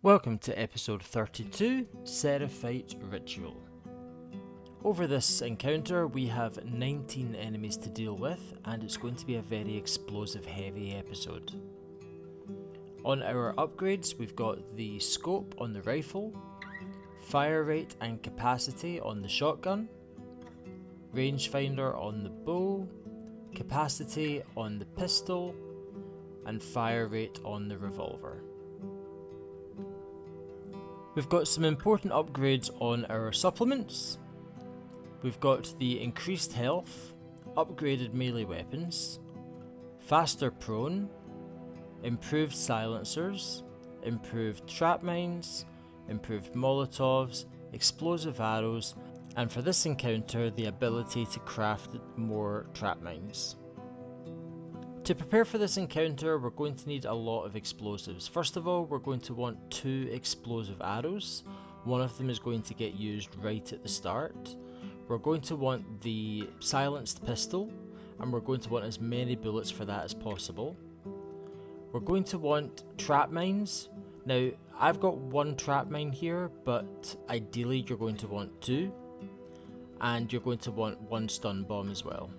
Welcome to episode 32, Seraphite Ritual. Over this encounter we have 19 enemies to deal with, and it's going to be a very explosive heavy episode. On our upgrades we've got the scope on the rifle, fire rate and capacity on the shotgun, rangefinder on the bow, capacity on the pistol, and fire rate on the revolver. We've got some important upgrades on our supplements. We've got the increased health, upgraded melee weapons, faster prone, improved silencers, improved trap mines, improved molotovs, explosive arrows, and for this encounter the ability to craft more trap mines. To prepare for this encounter we're going to need a lot of explosives. First of all, we're going to want 2 explosive arrows. One of them is going to get used right at the start. We're going to want the silenced pistol, and we're going to want as many bullets for that as possible. We're going to want trap mines. Now I've got 1 trap mine here, but ideally you're going to want 2, and you're going to want 1 stun bomb as well.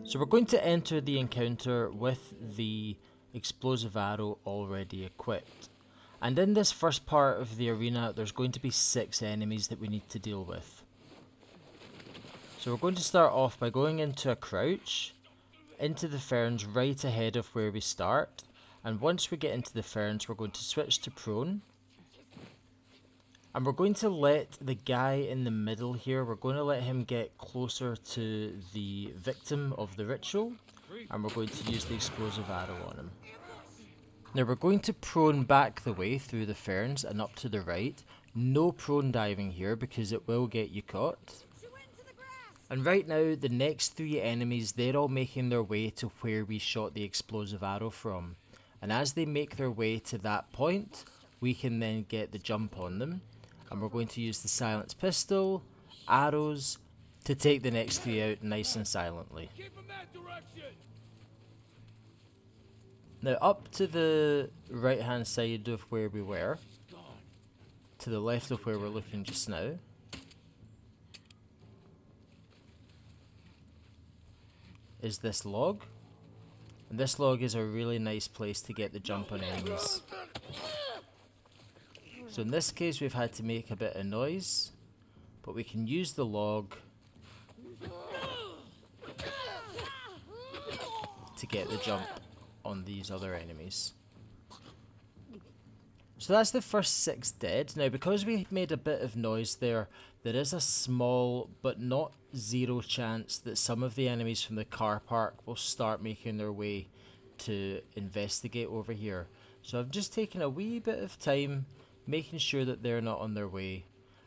So we're going to enter the encounter with the explosive arrow already equipped. And in this first part of the arena there's going to be 6 enemies that we need to deal with. So we're going to start off by going into a crouch, into the ferns right ahead of where we start. And once we get into the ferns we're going to switch to prone. And we're going to let the guy in the middle here, we're going to let him get closer to the victim of the ritual, and we're going to use the explosive arrow on him. Now we're going to prone back the way through the ferns and up to the right. No prone diving here because it will get you caught. And right now the next 3 enemies, they're all making their way to where we shot the explosive arrow from. And as they make their way to that point, we can then get the jump on them. And we're going to use the silenced pistol, arrows, to take the next 3 out nice and silently. Now up to the right hand side of where we were, to the left of where we're looking just now, is this log. And this log is a really nice place to get the jump on enemies. So in this case we've had to make a bit of noise, but we can use the log to get the jump on these other enemies. So that's the first 6 dead. Now because we made a bit of noise there, there is a small but not 0 chance that some of the enemies from the car park will start making their way to investigate over here. So I've just taken a wee bit of time making sure that they're not on their way,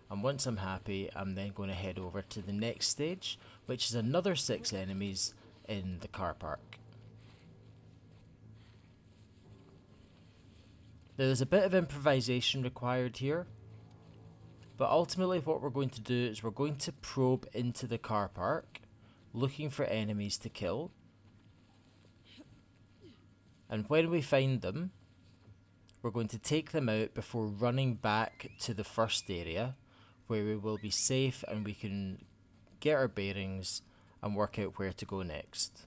and once I'm happy I'm then going to head over to the next stage, which is another 6 enemies in the car park. Now there's a bit of improvisation required here, but ultimately what we're going to do is we're going to probe into the car park looking for enemies to kill, and when we find them we're going to take them out before running back to the first area where we will be safe and we can get our bearings and work out where to go next.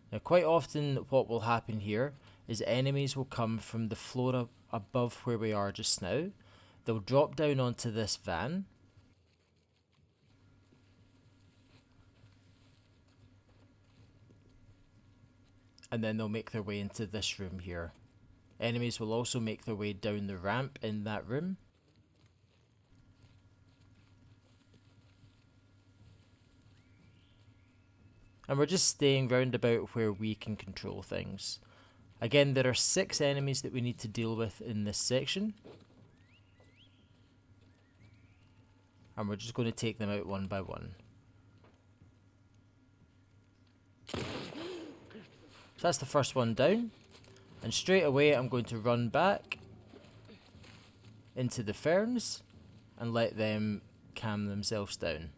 Now quite often what will happen here is enemies will come from the floor above where we are just now. They'll drop down onto this van, and then they'll make their way into this room here. Enemies will also make their way down the ramp in that room. And we're just staying round about where we can control things. Again, there are 6 enemies that we need to deal with in this section. And we're just going to take them out one by one. So that's the first one down. And straight away I'm going to run back into the ferns and let them calm themselves down.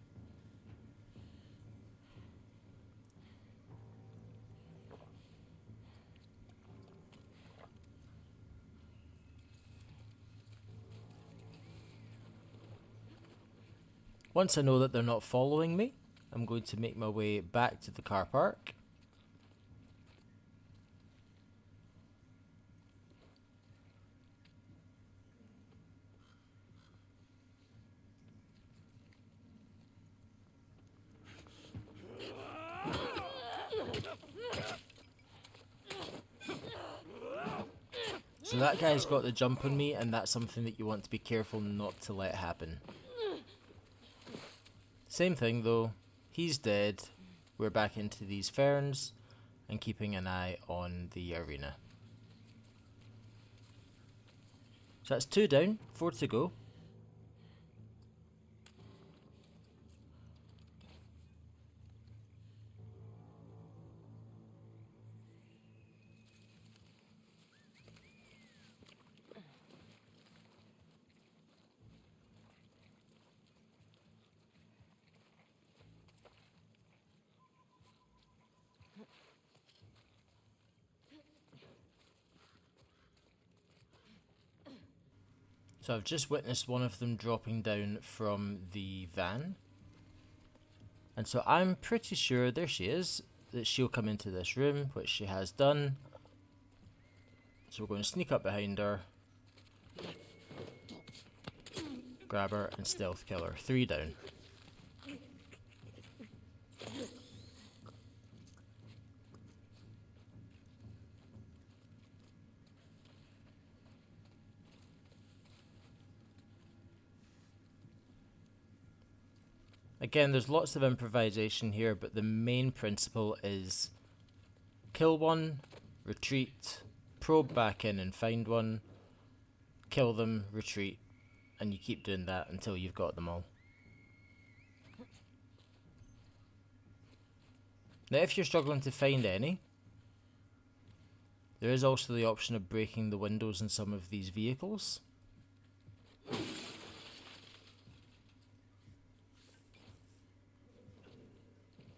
Once I know that they're not following me, I'm going to make my way back to the car park. So that guy's got the jump on me, and that's something that you want to be careful not to let happen. Same thing though, he's dead, we're back into these ferns, and keeping an eye on the arena. So that's 2 down, 4 to go. So I've just witnessed one of them dropping down from the van. And so I'm pretty sure, there she is, that she'll come into this room, which she has done. So we're going to sneak up behind her, grab her and stealth kill her. 3 down. Again, there's lots of improvisation here, but the main principle is kill one, retreat, probe back in and find one, kill them, retreat, and you keep doing that until you've got them all. Now if you're struggling to find any, there is also the option of breaking the windows in some of these vehicles.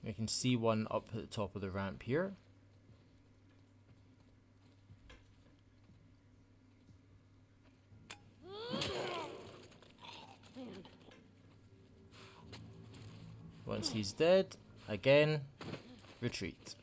You can see one up at the top of the ramp here. Once he's dead, again, retreat.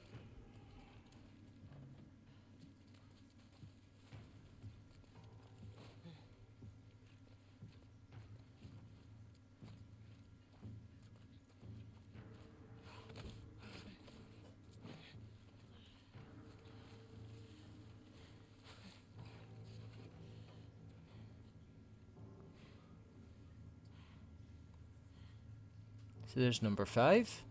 So there's number 5.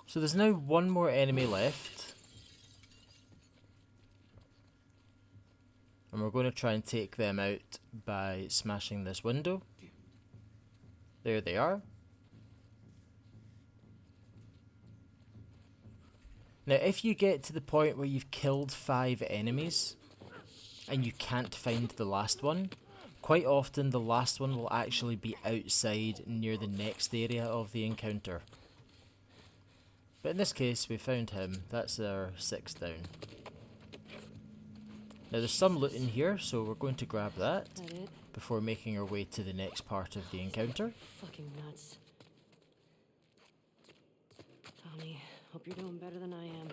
So there's now one more enemy left. And we're going to try and take them out by smashing this window. There they are. Now if you get to the point where you've killed 5 enemies and you can't find the last one, quite often the last one will actually be outside near the next area of the encounter. But in this case we found him, that's our 6 down. Now there's some loot in here, so we're going to grab that before making our way to the next part of the encounter. Fucking nuts. Tommy, hope you're doing better than I am.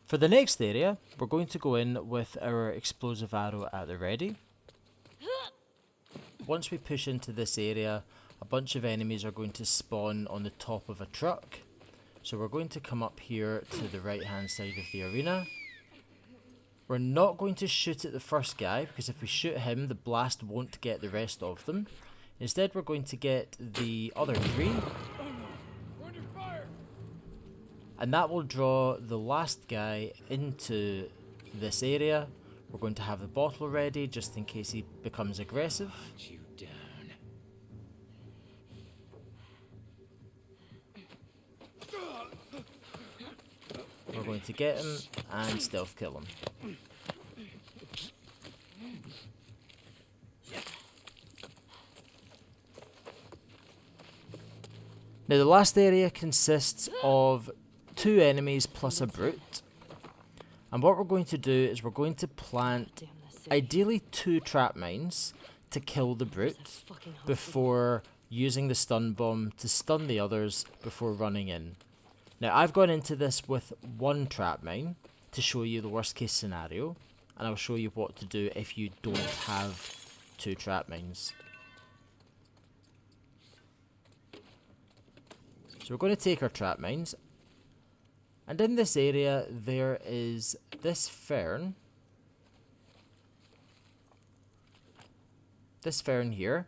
For the next area, we're going to go in with our explosive arrow at the ready. Once we push into this area, a bunch of enemies are going to spawn on the top of a truck. So we're going to come up here to the right hand side of the arena. We're not going to shoot at the first guy, because if we shoot him, the blast won't get the rest of them. Instead, we're going to get the other 3. And that will draw the last guy into this area, We're going to have the bottle ready just in case he becomes aggressive. You down. We're going to get him and stealth kill him. Now the last area consists of 2 enemies plus a brute. And what we're going to do is we're going to plant Damn this city. ideally 2 trap mines to kill the brute Fucking hospital. before using the stun bomb to stun the others before running in. Now I've gone into this with 1 trap mine to show you the worst case scenario, and I'll show you what to do if you don't have 2 trap mines. So we're going to take our trap mines, and in this area there is this fern here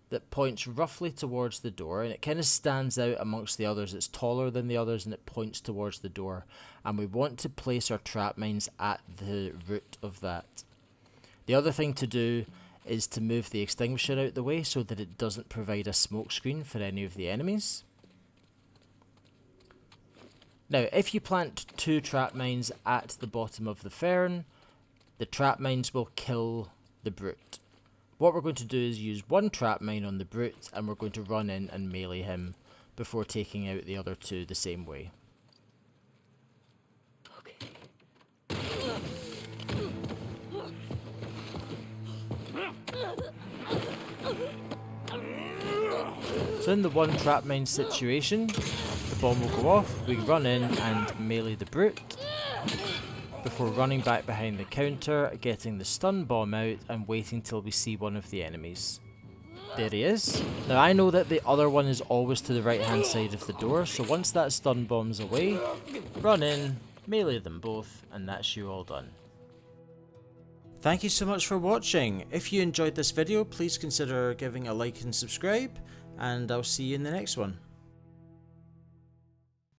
that points roughly towards the door, and it kind of stands out amongst the others. It's taller than the others and it points towards the door, and we want to place our trap mines at the root of that. The other thing to do is to move the extinguisher out the way so that it doesn't provide a smoke screen for any of the enemies. Now, if you plant 2 trap mines at the bottom of the fern, the trap mines will kill the brute. What we're going to do is use 1 trap mine on the brute, and we're going to run in and melee him before taking out the other 2 the same way. Okay. So in the 1 trap mine situation, the bomb will go off, we run in and melee the brute, before running back behind the counter, getting the stun bomb out and waiting till we see one of the enemies. There he is. Now I know that the other one is always to the right hand side of the door, so once that stun bomb's away, run in, melee them both, and that's you all done. Thank you so much for watching. If you enjoyed this video, please consider giving a like and subscribe, and I'll see you in the next one.